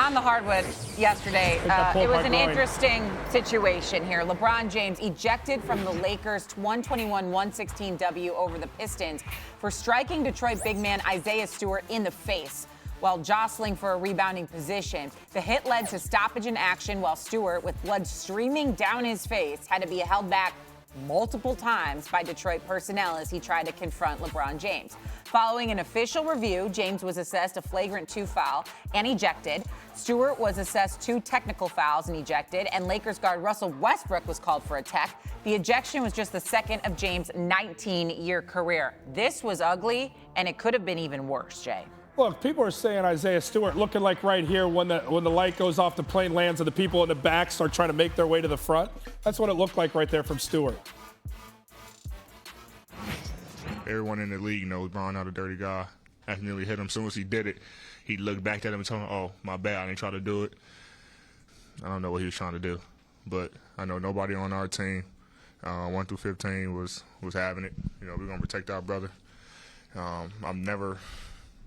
on the hardwood yesterday, it was an interesting situation here. LeBron James ejected from the Lakers' 121-116 W over the Pistons for striking Detroit big man Isaiah Stewart in the face while jostling for a rebounding position. The hit led to stoppage in action while Stewart, with blood streaming down his face, had to be held back multiple times by Detroit personnel as he tried to confront LeBron James. Following an official review, James was assessed a flagrant 2 foul and ejected. Stewart was assessed 2 technical fouls and ejected, and Lakers guard Russell Westbrook was called for a tech. The ejection was just the second of James' 19-year career. This was ugly, and it could have been even worse, Jay. Look, people are saying Isaiah Stewart looking like right here when the light goes off, the plane lands and the people in the back start trying to make their way to the front. That's what it looked like right there from Stewart. Everyone in the league knows LeBron not a dirty guy. I nearly hit him. As soon as he did it, he looked back at him and told him, "Oh, my bad, I didn't try to do it." I don't know what he was trying to do, but I know nobody on our team, 1 through 15, was having it. You know, we're gonna protect our brother. I've never,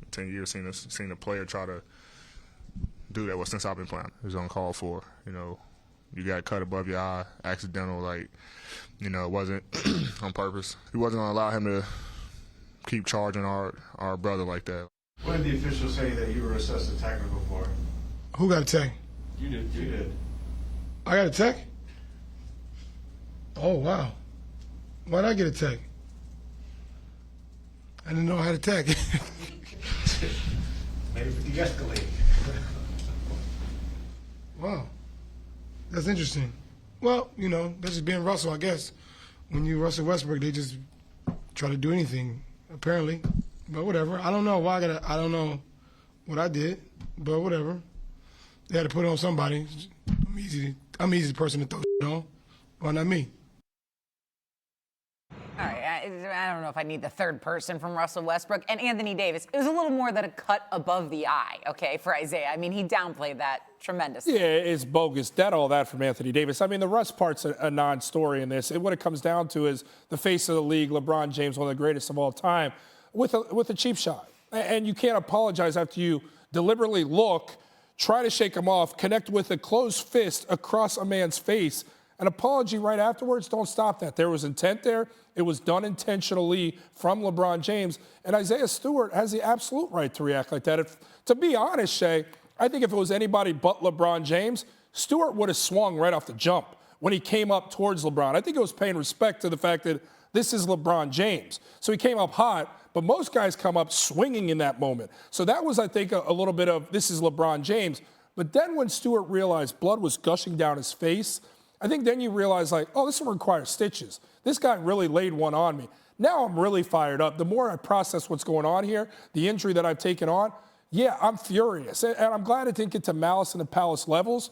in 10 years, seen a player try to do that. Well, since I've been playing, it was uncalled for. You know, you got cut above your eye, accidental, like, you know, it wasn't on purpose. We wasn't gonna allow him to keep charging our brother like that. What did the officials say that you were assessed a technical for? Who got a tech? You did. You did. I got a tech? Oh, wow. Why'd I get a tech? I didn't know I had a tech. Maybe de-escalate. Wow. That's interesting. Well, you know, that's just being Russell, I guess. When you Russell Westbrook, they just try to do anything, apparently. But whatever. I don't know why I don't know what I did, but whatever. They had to put it on somebody. I'm the easy person to throw on. Why not me? All right, I don't know if I need the third person from Russell Westbrook and Anthony Davis. It was a little more than a cut above the eye, okay, for Isaiah. I mean, he downplayed that tremendously. Yeah, it's bogus. All that from Anthony Davis. I mean, the Russ part's a non-story in this. What it comes down to is the face of the league, LeBron James, one of the greatest of all time, with a cheap shot. And you can't apologize after you deliberately look, try to shake him off, connect with a closed fist across a man's face. An apology right afterwards, don't stop that. There was intent there. It was done intentionally from LeBron James. And Isaiah Stewart has the absolute right to react like that. To be honest, Shay, I think if it was anybody but LeBron James, Stewart would have swung right off the jump when he came up towards LeBron. I think it was paying respect to the fact that this is LeBron James. So he came up hot, but most guys come up swinging in that moment. So that was, I think, a little bit of this is LeBron James. But then when Stewart realized blood was gushing down his face, I think then you realize, like, oh, this will require stitches. This guy really laid one on me. Now I'm really fired up. The more I process what's going on here, the injury that I've taken on, yeah, I'm furious. And I'm glad it didn't get to Malice in the Palace levels.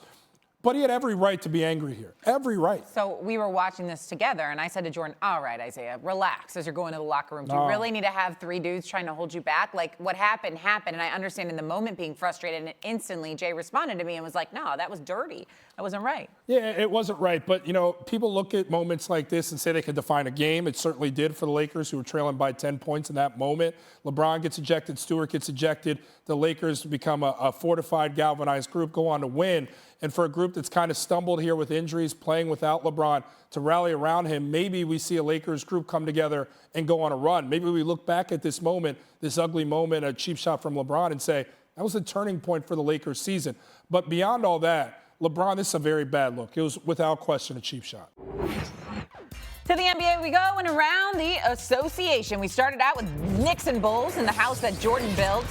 But he had every right to be angry here. Every right. So we were watching this together, and I said to Jordan, all right, Isaiah, relax as you're going to the locker room. Do you really need to have 3 dudes trying to hold you back? Like, what happened, happened. And I understand in the moment being frustrated, and instantly Jay responded to me and was like, no, that was dirty. That wasn't right. Yeah, it wasn't right. But, you know, people look at moments like this and say they can define a game. It certainly did for the Lakers, who were trailing by 10 points in that moment. LeBron gets ejected. Stewart gets ejected. The Lakers become a fortified, galvanized group, go on to win. And for a group that's kind of stumbled here with injuries, playing without LeBron, to rally around him, maybe we see a Lakers group come together and go on a run. Maybe we look back at this moment, this ugly moment, a cheap shot from LeBron, and say, that was a turning point for the Lakers season. But beyond all that, LeBron, this is a very bad look. It was without question a cheap shot. To the NBA we go, and around the association. We started out with Knicks and Bulls in the house that Jordan built.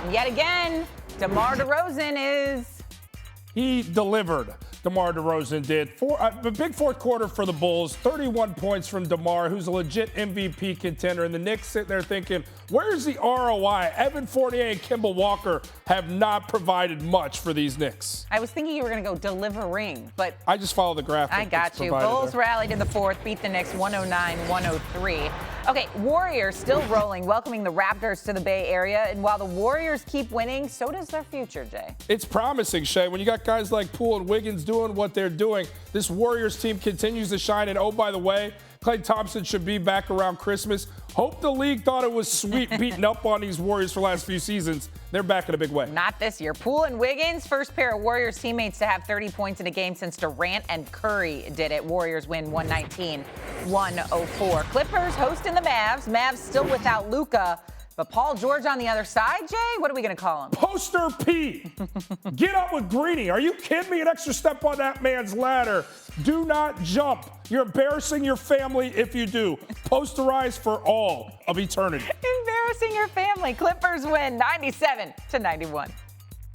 And yet again, DeMar DeRozan is... He delivered. DeMar DeRozan did. A big fourth quarter for the Bulls. 31 points from DeMar, who's a legit MVP contender. And the Knicks sitting there thinking, where's the ROI? Evan Fournier and Kemba Walker have not provided much for these Knicks. I was thinking you were going to go delivering, but... I just follow the graphic. I got you. Bulls rallied in the fourth, beat the Knicks 109-103. Okay, Warriors still rolling, welcoming the Raptors to the Bay Area. And while the Warriors keep winning, so does their future, Jay. It's promising, Shay. When you got guys like Poole and Wiggins doing what they're doing, this Warriors team continues to shine. And oh, by the way, Klay Thompson should be back around Christmas. Hope the league thought it was sweet beating up on these Warriors for the last few seasons. They're back in a big way. Not this year. Poole and Wiggins, first pair of Warriors teammates to have 30 points in a game since Durant and Curry did it. Warriors win 119-104. Clippers hosting the Mavs. Mavs still without Luka. But Paul George on the other side, Jay? What are we going to call him? Poster P. Get up with Greeny. Are you kidding me? An extra step on that man's ladder. Do not jump. You're embarrassing your family if you do. Posterize for all of eternity. Embarrassing your family. Clippers win 97-91.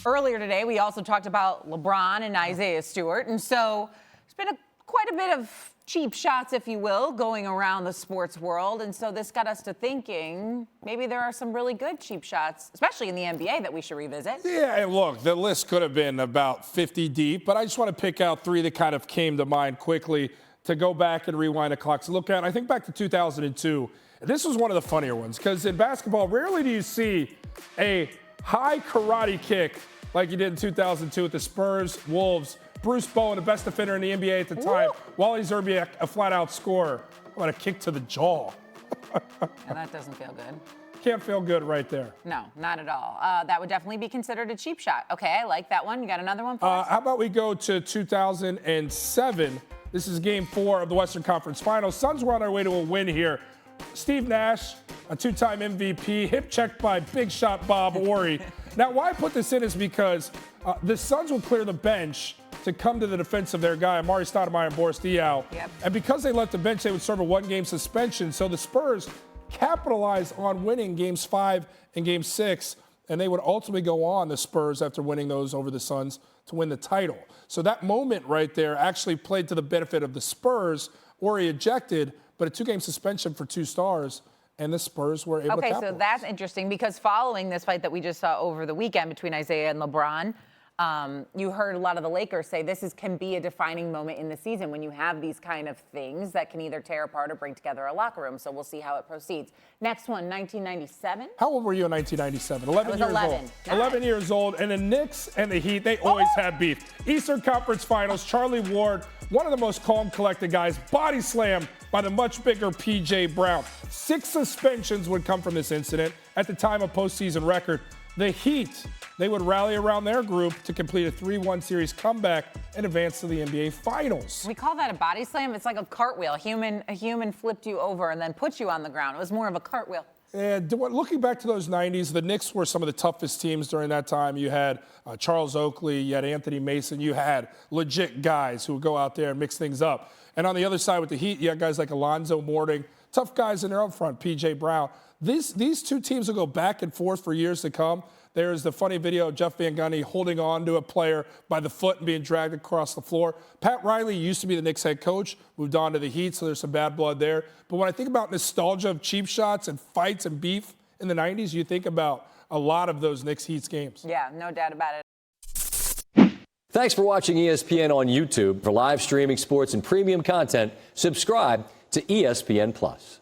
Earlier today, we also talked about LeBron and Isaiah Stewart. And so there's been quite a bit of cheap shots, if you will, going around the sports world. And so this got us to thinking maybe there are some really good cheap shots, especially in the NBA, that we should revisit. Yeah, and look, the list could have been about 50 deep, but I just want to pick out 3 that kind of came to mind quickly to go back and rewind the clock to look at. I think back to 2002. This was one of the funnier ones because in basketball, rarely do you see a high karate kick like you did in 2002 with the Spurs, Wolves, Bruce Bowen, the best defender in the NBA at the time, Wally Zerbiak, a flat-out scorer. How about a kick to the jaw? And that doesn't feel good. Can't feel good right there. No, not at all. That would definitely be considered a cheap shot. Okay, I like that one. You got another one for us? How about we go to 2007? This is Game 4 of the Western Conference Finals. Suns were on their way to a win here. Steve Nash, a 2-time MVP, hip checked by big shot Bob Horry. Now, why I put this in is because the Suns will clear the bench to come to the defense of their guy, Amari Stoudemire and Boris Diaw. Yep. And because they left the bench, they would serve a 1-game suspension. So the Spurs capitalized on winning Games 5 and Game 6, and they would ultimately go on, the Spurs, after winning those over the Suns, to win the title. So that moment right there actually played to the benefit of the Spurs. Horry ejected, but a 2-game suspension for 2 stars, and the Spurs were able to capitalize. Okay, so that's interesting because following this fight that we just saw over the weekend between Isaiah and LeBron, you heard a lot of the Lakers say this can be a defining moment in the season when you have these kind of things that can either tear apart or bring together a locker room. So we'll see how it proceeds. Next one, 1997. How old were you in 1997? 11 I was years 11. old. Nice. 11 years old. And the Knicks and the Heat, they always had beef. Eastern Conference Finals, Charlie Ward, one of the most calm, collected guys, body slammed by the much bigger P.J. Brown. 6 suspensions would come from this incident at the time of postseason record. The Heat, they would rally around their group to complete a 3-1 series comeback and advance to the NBA Finals. We call that a body slam. It's like a cartwheel. A human flipped you over and then put you on the ground. It was more of a cartwheel. And looking back to those 90s, the Knicks were some of the toughest teams during that time. You had Charles Oakley, you had Anthony Mason, you had legit guys who would go out there and mix things up. And on the other side with the Heat, you had guys like Alonzo Mourning, tough guys in there up front, P.J. Brown. These 2 teams will go back and forth for years to come. There's the funny video of Jeff Van Gundy holding on to a player by the foot and being dragged across the floor. Pat Riley used to be the Knicks head coach, moved on to the Heat, so there's some bad blood there. But when I think about nostalgia of cheap shots and fights and beef in the 90s, you think about a lot of those Knicks-Heat games. Yeah, no doubt about it. Thanks for watching ESPN on YouTube. For live streaming sports and premium content, subscribe to ESPN+.